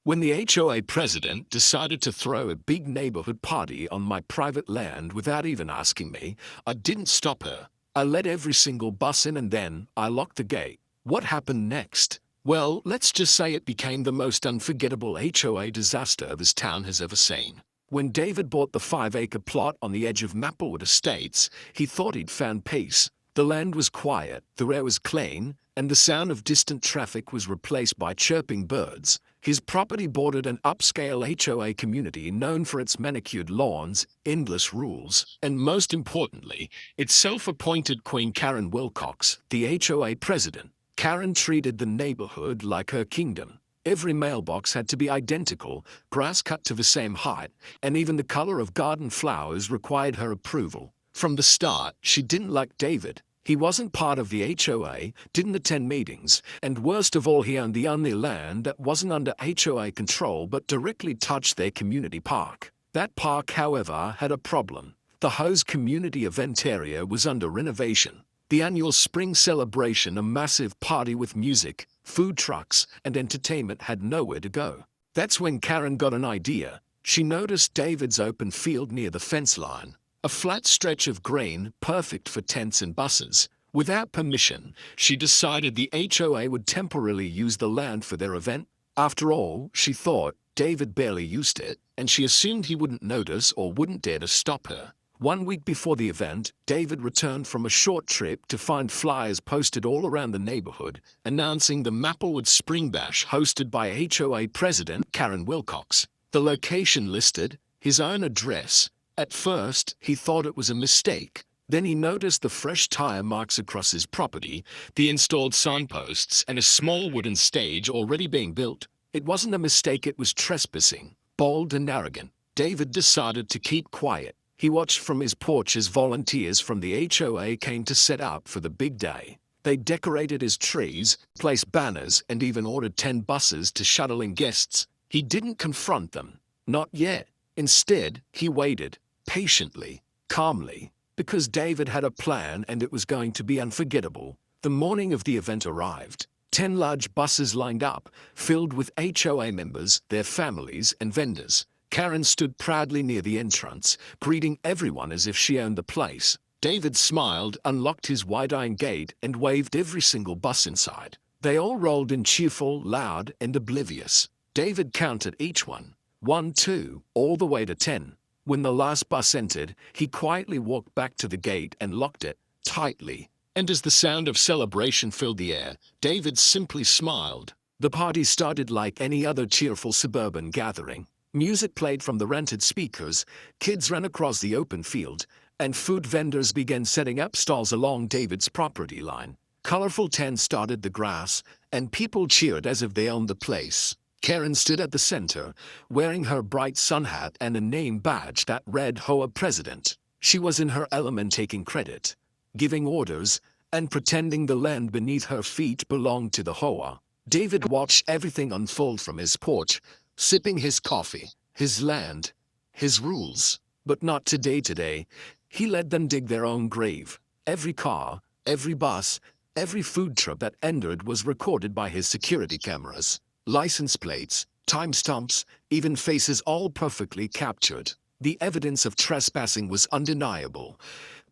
When the HOA president decided to throw a big neighborhood party on my private land without even asking me, I didn't stop her. I let every single bus in and then I locked the gate. What happened next? Well, let's just say it became the most unforgettable HOA disaster this town has ever seen. When David bought the 5-acre plot on the edge of Maplewood Estates, he thought he'd found peace. The land was quiet, the air was clean, and the sound of distant traffic was replaced by chirping birds. His property bordered an upscale HOA community known for its manicured lawns, endless rules, and most importantly, its self-appointed Queen Karen Wilcox, the HOA president. Karen treated the neighborhood like her kingdom. Every mailbox had to be identical, grass cut to the same height, and even the color of garden flowers required her approval. From the start, she didn't like David. He wasn't part of the HOA, didn't attend meetings, and worst of all, he owned the only land that wasn't under HOA control but directly touched their community park. That park, however, had a problem. The HOA's community event area was under renovation. The annual spring celebration, a massive party with music, food trucks, and entertainment, had nowhere to go. That's when Karen got an idea. She noticed David's open field near the fence line. A flat stretch of green, perfect for tents and buses. Without permission, she decided the HOA would temporarily use the land for their event. After all, she thought, David barely used it, and she assumed he wouldn't notice or wouldn't dare to stop her. 1 week before the event, David returned from a short trip to find flyers posted all around the neighborhood, announcing the Maplewood Spring Bash hosted by HOA President Karen Wilcox. The location listed, his own address. At first, he thought it was a mistake. Then he noticed the fresh tire marks across his property, the installed signposts, and a small wooden stage already being built. It wasn't a mistake, it was trespassing. Bold and arrogant, David decided to keep quiet. He watched from his porch as volunteers from the HOA came to set up for the big day. They decorated his trees, placed banners, and even ordered 10 buses to shuttle in guests. He didn't confront them. Not yet. Instead, he waited, patiently, calmly, because David had a plan and it was going to be unforgettable. The morning of the event arrived. 10 large buses lined up, filled with HOA members, their families, and vendors. Karen stood proudly near the entrance, greeting everyone as if she owned the place. David smiled, unlocked his wide-iron gate, and waved every single bus inside. They all rolled in, cheerful, loud, and oblivious. David counted each one. 1, 2, all the way to 10. When the last bus entered, he quietly walked back to the gate and locked it tightly. And as the sound of celebration filled the air, David simply smiled. The party started like any other cheerful suburban gathering. Music played from the rented speakers, kids ran across the open field, and food vendors began setting up stalls along David's property line. Colorful tents dotted the grass, and people cheered as if they owned the place. Karen stood at the center, wearing her bright sun hat and a name badge that read HOA President. She was in her element, taking credit, giving orders, and pretending the land beneath her feet belonged to the HOA. David watched everything unfold from his porch, sipping his coffee, his land, his rules. But not today. He let them dig their own grave. Every car, every bus, every food truck that entered was recorded by his security cameras. License plates, timestamps, even faces, all perfectly captured. The evidence of trespassing was undeniable,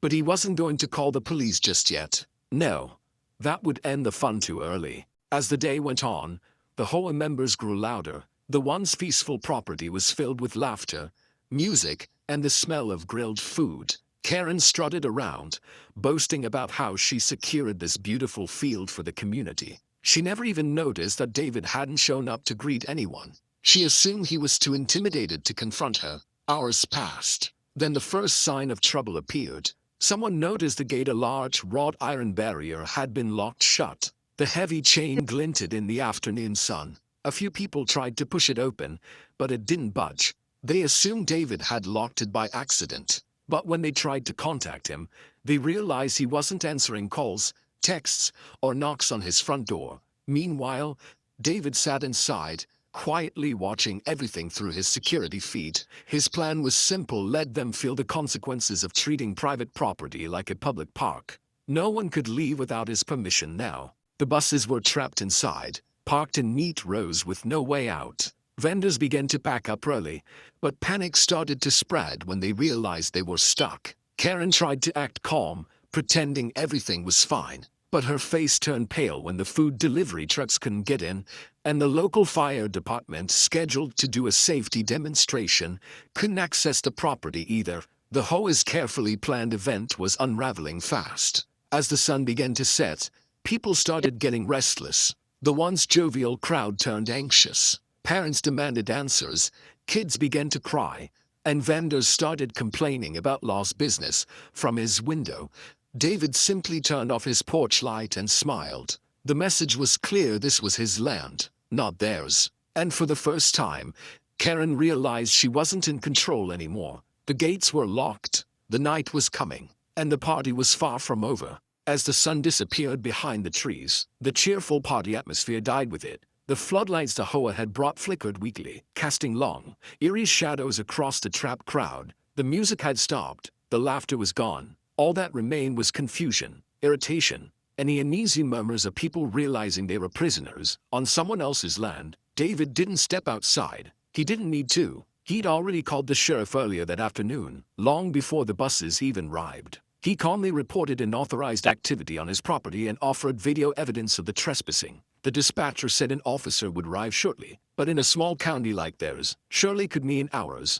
but he wasn't going to call the police just yet. No, that would end the fun too early. As the day went on, the HOA members grew louder. The once peaceful property was filled with laughter, music, and the smell of grilled food. Karen strutted around, boasting about how she secured this beautiful field for the community. She never even noticed that David hadn't shown up to greet anyone. She assumed he was too intimidated to confront her. Hours passed. Then the first sign of trouble appeared. Someone noticed the gate, a large wrought iron barrier, had been locked shut. The heavy chain glinted in the afternoon sun. A few people tried to push it open, but it didn't budge. They assumed David had locked it by accident. But when they tried to contact him, they realized he wasn't answering calls, texts, or knocks on his front door. Meanwhile, David sat inside, quietly watching everything through his security feed. His plan was simple: let them feel the consequences of treating private property like a public park. No one could leave without his permission now. The buses were trapped inside, parked in neat rows with no way out. Vendors began to pack up early, but panic started to spread when they realized they were stuck. Karen tried to act calm, pretending everything was fine, but her face turned pale when the food delivery trucks couldn't get in, and the local fire department, scheduled to do a safety demonstration, couldn't access the property either. The HOA's carefully planned event was unraveling fast. As the sun began to set, people started getting restless. The once jovial crowd turned anxious. Parents demanded answers, kids began to cry, and vendors started complaining about lost business. From his window, David simply turned off his porch light and smiled. The message was clear: this was his land, not theirs. And for the first time, Karen realized she wasn't in control anymore. The gates were locked, the night was coming, and the party was far from over. As the sun disappeared behind the trees, the cheerful party atmosphere died with it. The floodlights the HOA had brought flickered weakly, casting long, eerie shadows across the trapped crowd. The music had stopped, the laughter was gone. All that remained was confusion, irritation, and the uneasy murmurs of people realizing they were prisoners on someone else's land. David didn't step outside. He didn't need to. He'd already called the sheriff earlier that afternoon, long before the buses even arrived. He calmly reported unauthorized activity on his property and offered video evidence of the trespassing. The dispatcher said an officer would arrive shortly, but in a small county like theirs, surely could mean hours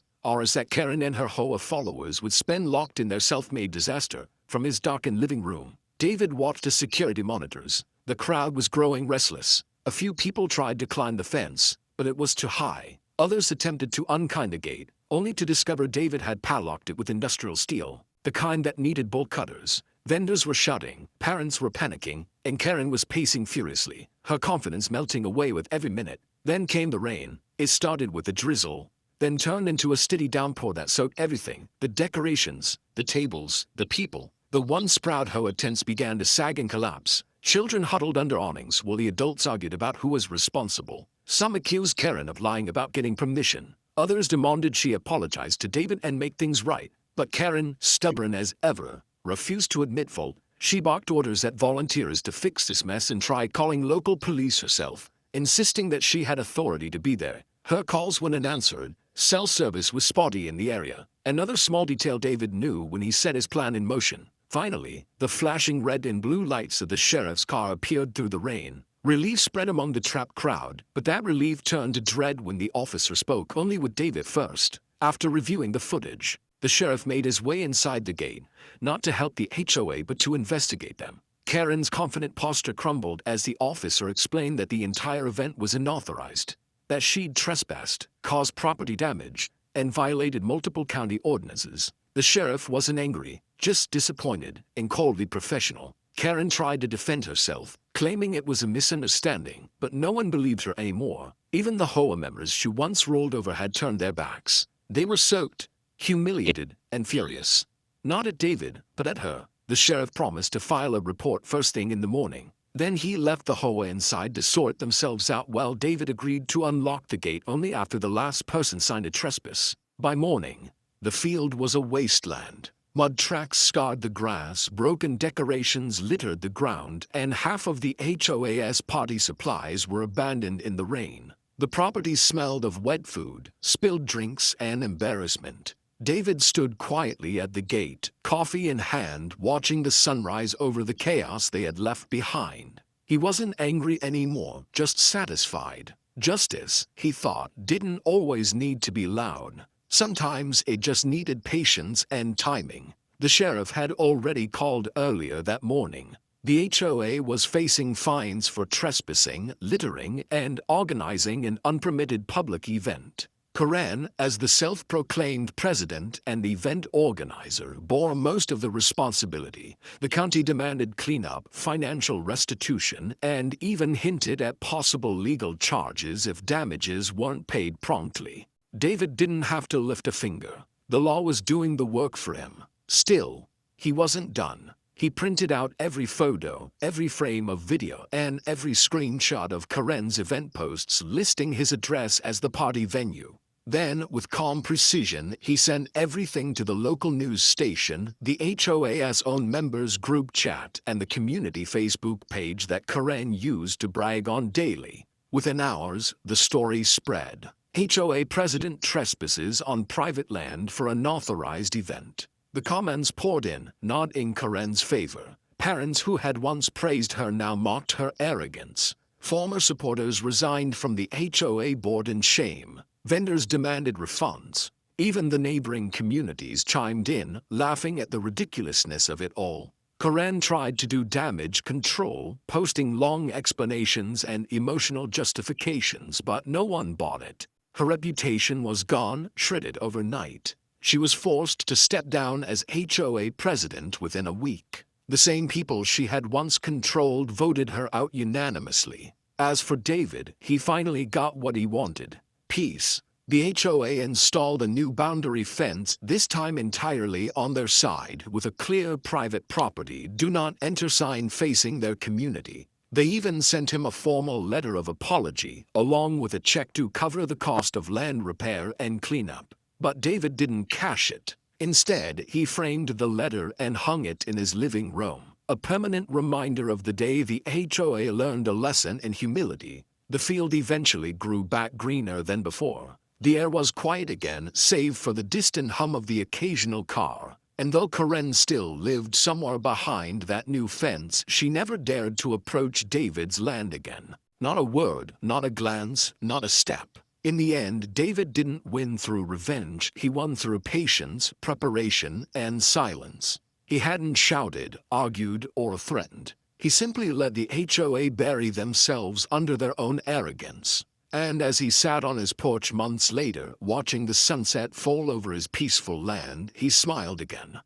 that Karen and her HOA followers would spend locked in their self-made disaster. From his darkened living room, David watched the security monitors. The crowd was growing restless. A few people tried to climb the fence, but it was too high. Others attempted to unkind the gate, only to discover David had padlocked it with industrial steel, the kind that needed bolt cutters. Vendors were shouting, parents were panicking, and Karen was pacing furiously, her confidence melting away with every minute. Then came the rain. It started with a drizzle, then turned into a steady downpour that soaked everything: the decorations, the tables, the people. The once proud HOA tents began to sag and collapse. Children huddled under awnings while the adults argued about who was responsible. Some accused Karen of lying about getting permission. Others demanded she apologize to David and make things right. But Karen, stubborn as ever, refused to admit fault. She barked orders at volunteers to fix this mess and tried calling local police herself, insisting that she had authority to be there. Her calls went unanswered. Cell service was spotty in the area. Another small detail David knew when he set his plan in motion. Finally, the flashing red and blue lights of the sheriff's car appeared through the rain. Relief spread among the trapped crowd, but that relief turned to dread when the officer spoke only with David first. After reviewing the footage, the sheriff made his way inside the gate, not to help the HOA but to investigate them. Karen's confident posture crumbled as the officer explained that the entire event was unauthorized, that she'd trespassed, caused property damage, and violated multiple county ordinances. The sheriff wasn't angry, just disappointed and coldly professional. Karen tried to defend herself, claiming it was a misunderstanding, but no one believed her anymore. Even the HOA members she once rolled over had turned their backs. They were soaked, humiliated, and furious. Not at David, but at her. The sheriff promised to file a report first thing in the morning. Then he left the HOA inside to sort themselves out while David agreed to unlock the gate only after the last person signed a trespass. By morning, the field was a wasteland. Mud tracks scarred the grass, broken decorations littered the ground, and half of the HOA's party supplies were abandoned in the rain. The property smelled of wet food, spilled drinks, and embarrassment. David stood quietly at the gate, coffee in hand, watching the sunrise over the chaos they had left behind. He wasn't angry anymore, just satisfied. Justice, he thought, didn't always need to be loud. Sometimes it just needed patience and timing. The sheriff had already called earlier that morning. The HOA was facing fines for trespassing, littering, and organizing an unpermitted public event. Karen, as the self-proclaimed president and event organizer, bore most of the responsibility. The county demanded cleanup, financial restitution, and even hinted at possible legal charges if damages weren't paid promptly. David didn't have to lift a finger. The law was doing the work for him. Still, he wasn't done. He printed out every photo, every frame of video, and every screenshot of Karen's event posts listing his address as the party venue. Then, with calm precision, he sent everything to the local news station, the HOA's own members group chat, and the community Facebook page that Karen used to brag on daily. Within hours, the story spread. HOA President trespasses on private land for unauthorized event. The comments poured in, not in Karen's favor. Parents who had once praised her now mocked her arrogance. Former supporters resigned from the HOA board in shame. Vendors demanded refunds. Even the neighboring communities chimed in, laughing at the ridiculousness of it all. Karen tried to do damage control, posting long explanations and emotional justifications, but no one bought it. Her reputation was gone, shredded overnight. She was forced to step down as HOA president within a week. The same people she had once controlled voted her out unanimously. As for David, he finally got what he wanted: peace. The HOA installed a new boundary fence, this time entirely on their side, with a clear private property do not enter sign facing their community. They even sent him a formal letter of apology, along with a check to cover the cost of land repair and cleanup. But David didn't cash it. Instead, he framed the letter and hung it in his living room, a permanent reminder of the day the HOA learned a lesson in humility. The field eventually grew back greener than before. The air was quiet again, save for the distant hum of the occasional car. And though Karen still lived somewhere behind that new fence, she never dared to approach David's land again. Not a word, not a glance, not a step. In the end, David didn't win through revenge, he won through patience, preparation, and silence. He hadn't shouted, argued, or threatened. He simply let the HOA bury themselves under their own arrogance. And as he sat on his porch months later, watching the sunset fall over his peaceful land, he smiled again.